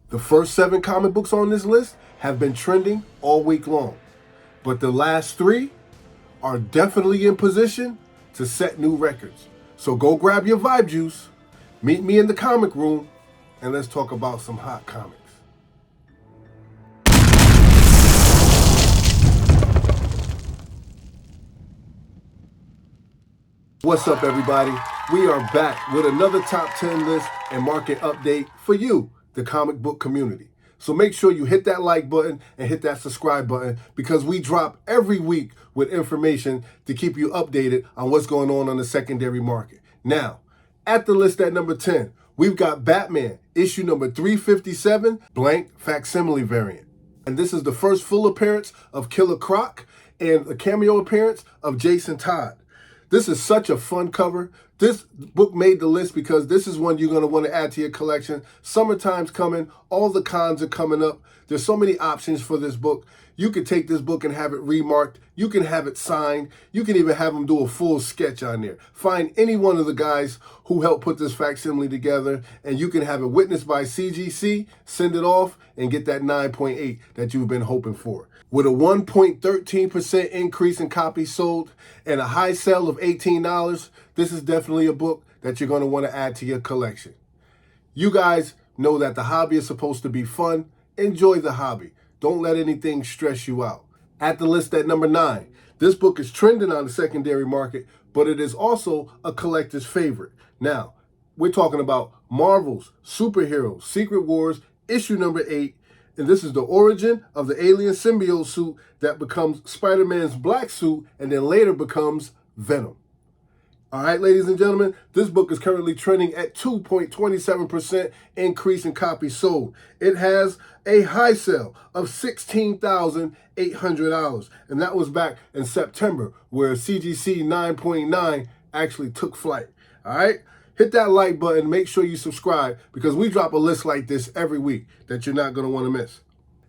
The first 7 comic books on this list have been trending all week long, but the last 3 are definitely in position to set new records. So go grab your vibe juice, meet me in the comic room, and let's talk about some hot comics. What's up, everybody? We are back with another top 10 list and market update for you, the comic book community. So make sure you hit that like button and hit that subscribe button because we drop every week with information to keep you updated on what's going on the secondary market. Now, at the list at number 10, we've got Batman, issue number 357, blank facsimile variant. And this is the first full appearance of Killer Croc and a cameo appearance of Jason Todd. This is such a fun cover. This book made the list because this is one you're going to want to add to your collection. Summertime's coming. All the cons are coming up. There's so many options for this book. You could take this book and have it remarked. You can have it signed. You can even have them do a full sketch on there. Find any one of the guys who helped put this facsimile together, and you can have it witnessed by CGC, send it off, and get that 9.8 that you've been hoping for. With a 1.13% increase in copies sold and a high sale of $18, this is definitely a book that you're going to want to add to your collection. You guys know that the hobby is supposed to be fun. Enjoy the hobby. Don't let anything stress you out. At the list at number 9, this book is trending on the secondary market, but it is also a collector's favorite. Now, we're talking about Marvel's Superheroes Secret Wars, issue number 8, and this is the origin of the alien symbiote suit that becomes Spider-Man's black suit and then later becomes Venom. All right, ladies and gentlemen, this book is currently trending at 2.27% increase in copies sold. It has a high sale of $16,800, and that was back in September, where CGC 9.9 actually took flight. All right? Hit that like button, make sure you subscribe, because we drop a list like this every week that you're not going to want to miss.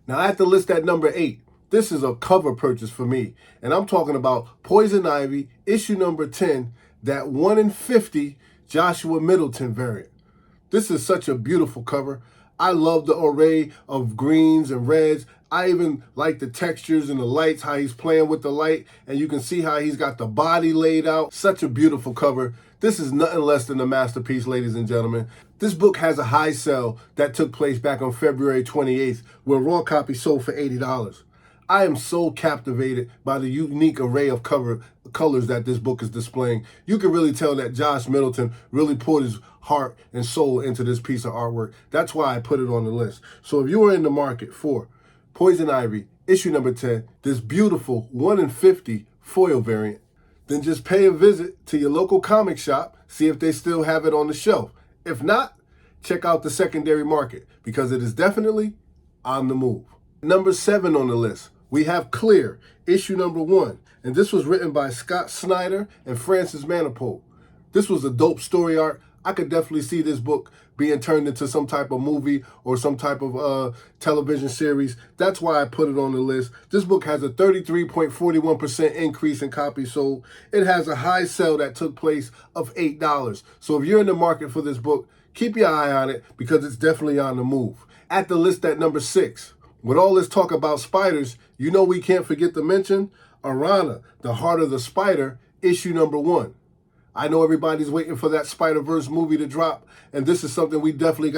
Now, at the list at number 8, this is a cover purchase for me, and I'm talking about Poison Ivy, issue number 10, that 1 in 50 Joshua Middleton variant. This is such a beautiful cover. I love the array of greens and reds. I even like the textures and the lights, how he's playing with the light, and you can see how he's got the body laid out. Such a beautiful cover. This is nothing less than a masterpiece, ladies and gentlemen. This book has a high sale that took place back on February 28th, where raw copies sold for $80. I am so captivated by the unique array of colors that this book is displaying. You can really tell that Josh Middleton really poured his heart and soul into this piece of artwork. That's why I put it on the list. So if you are in the market for Poison Ivy, issue number 10, this beautiful 1 in 50 foil variant, then just pay a visit to your local comic shop, see if they still have it on the shelf. If not, check out the secondary market because it is definitely on the move. Number 7 on the list, we have Clear, issue number 1, and this was written by Scott Snyder and Francis Manapul. This was a dope story arc. I could definitely see this book being turned into some type of movie or some type of television series. That's why I put it on the list. This book has a 33.41% increase in copies sold. It has a high sale that took place of $8. So if you're in the market for this book, keep your eye on it because it's definitely on the move. At the list at number 6, with all this talk about spiders, you know we can't forget to mention Arana, the Heart of the Spider, issue number 1. I know everybody's waiting for that Spider-Verse movie to drop, and this is something we definitely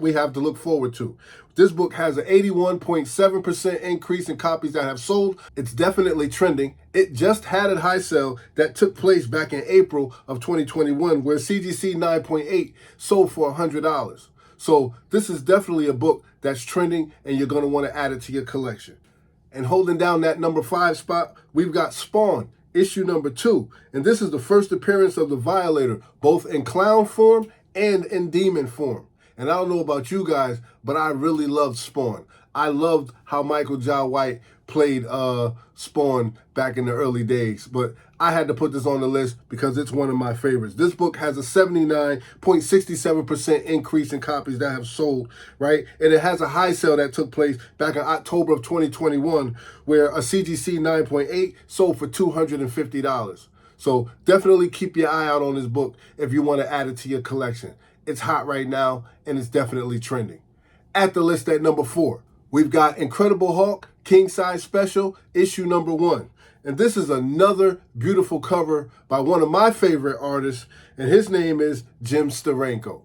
we have to look forward to. This book has an 81.7% increase in copies that have sold. It's definitely trending. It just had a high sale that took place back in April of 2021, where CGC 9.8 sold for $100. So this is definitely a book that's trending, and you're going to want to add it to your collection. And holding down that number 5 spot, we've got Spawn, issue number 2. And this is the first appearance of the Violator, both in clown form and in demon form. And I don't know about you guys, but I really loved Spawn. I loved how Michael Jai White played Spawn back in the early days, but I had to put this on the list because it's one of my favorites. This book has a 79.67% increase in copies that have sold, right? And it has a high sale that took place back in October of 2021, where a CGC 9.8 sold for $250. So definitely keep your eye out on this book if you want to add it to your collection. It's hot right now, and it's definitely trending. At the list at number 4, we've got Incredible Hulk King Size Special, issue number 1. And this is another beautiful cover by one of my favorite artists, and his name is Jim Steranko.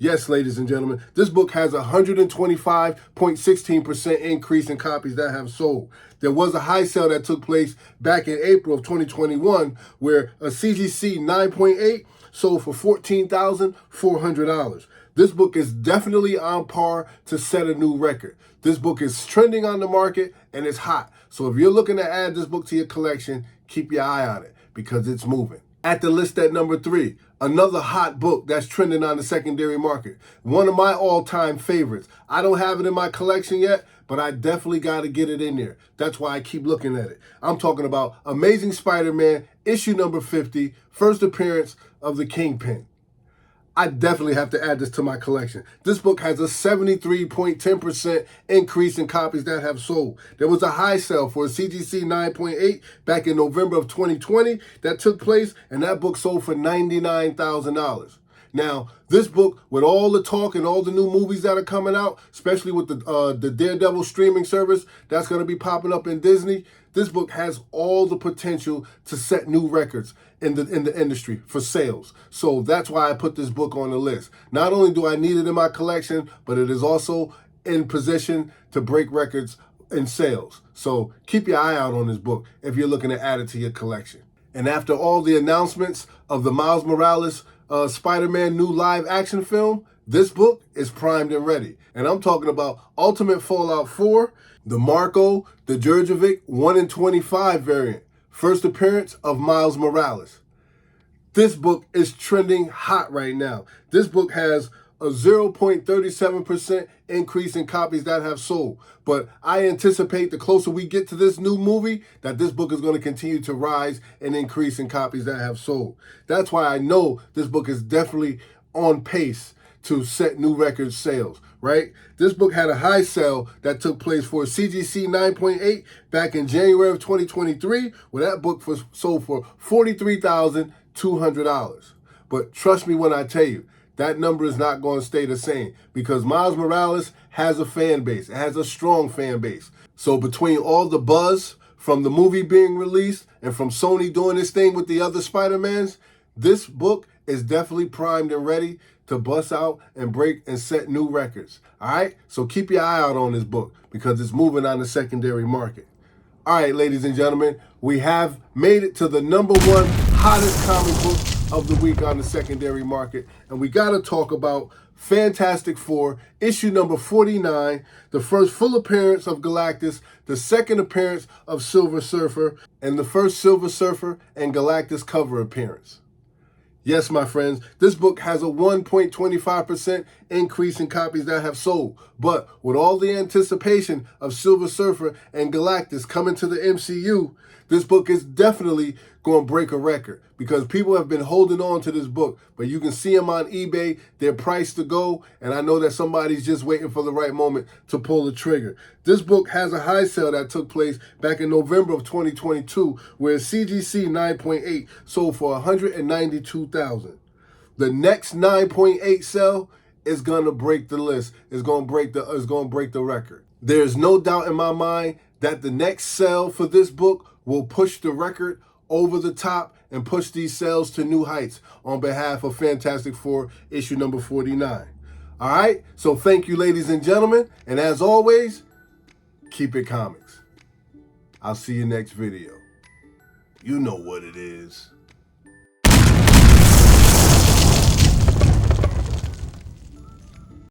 Yes, ladies and gentlemen, this book has a 125.16% increase in copies that have sold. There was a high sale that took place back in April of 2021 where a CGC 9.8 sold for $14,400. This book is definitely on par to set a new record. This book is trending on the market and it's hot. So if you're looking to add this book to your collection, keep your eye on it because it's moving. At the list at number 3, another hot book that's trending on the secondary market. One of my all-time favorites. I don't have it in my collection yet, but I definitely got to get it in there. That's why I keep looking at it. I'm talking about Amazing Spider-Man, issue number 50, first appearance of the Kingpin. I definitely have to add this to my collection. This book has a 73.10% increase in copies that have sold. There was a high sale for a CGC 9.8 back in November of 2020 that took place, and that book sold for $99,000. Now, this book, with all the talk and all the new movies that are coming out, especially with the Daredevil streaming service that's going to be popping up in Disney, this book has all the potential to set new records in the industry for sales. So that's why I put this book on the list. Not only do I need it in my collection, but it is also in position to break records in sales. So keep your eye out on this book if you're looking to add it to your collection. And after all the announcements of the Miles Morales Spider-Man new live action film, this book is primed and ready. And I'm talking about Ultimate Fallout 4, the Marco, the Djurjevic 1 in 25 variant, first appearance of Miles Morales. This book is trending hot right now. This book has a 0.37% increase in copies that have sold. But I anticipate the closer we get to this new movie, that this book is going to continue to rise and increase in copies that have sold. That's why I know this book is definitely on pace to set new record sales, right? This book had a high sale that took place for CGC 9.8 back in January of 2023, where that book was sold for $43,200. But trust me when I tell you, that number is not going to stay the same because Miles Morales has a fan base. It has a strong fan base. So between all the buzz from the movie being released and from Sony doing this thing with the other Spider-Mans, this book is definitely primed and ready to bust out and break and set new records. All right? So keep your eye out on this book because it's moving on the secondary market. All right, ladies and gentlemen, we have made it to the number 1 hottest comic book of the week on the secondary market. And we got to talk about Fantastic Four, issue number 49, the first full appearance of Galactus, the second appearance of Silver Surfer, and the first Silver Surfer and Galactus cover appearance. Yes, my friends, this book has a 1.25% increase in copies that have sold. But with all the anticipation of Silver Surfer and Galactus coming to the MCU, this book is definitely going to break a record because people have been holding on to this book. But you can see them on eBay, they're priced to go, and I know that somebody's just waiting for the right moment to pull the trigger. This book has a high sale that took place back in November of 2022, where CGC 9.8 sold for $192,000. The next 9.8 sale is gonna break the list. It's gonna break the record. There's no doubt in my mind that the next sale for this book will push the record over the top and push these sales to new heights on behalf of Fantastic Four issue number 49. All right? So thank you, ladies and gentlemen. And as always, keep it comics. I'll see you next video. You know what it is.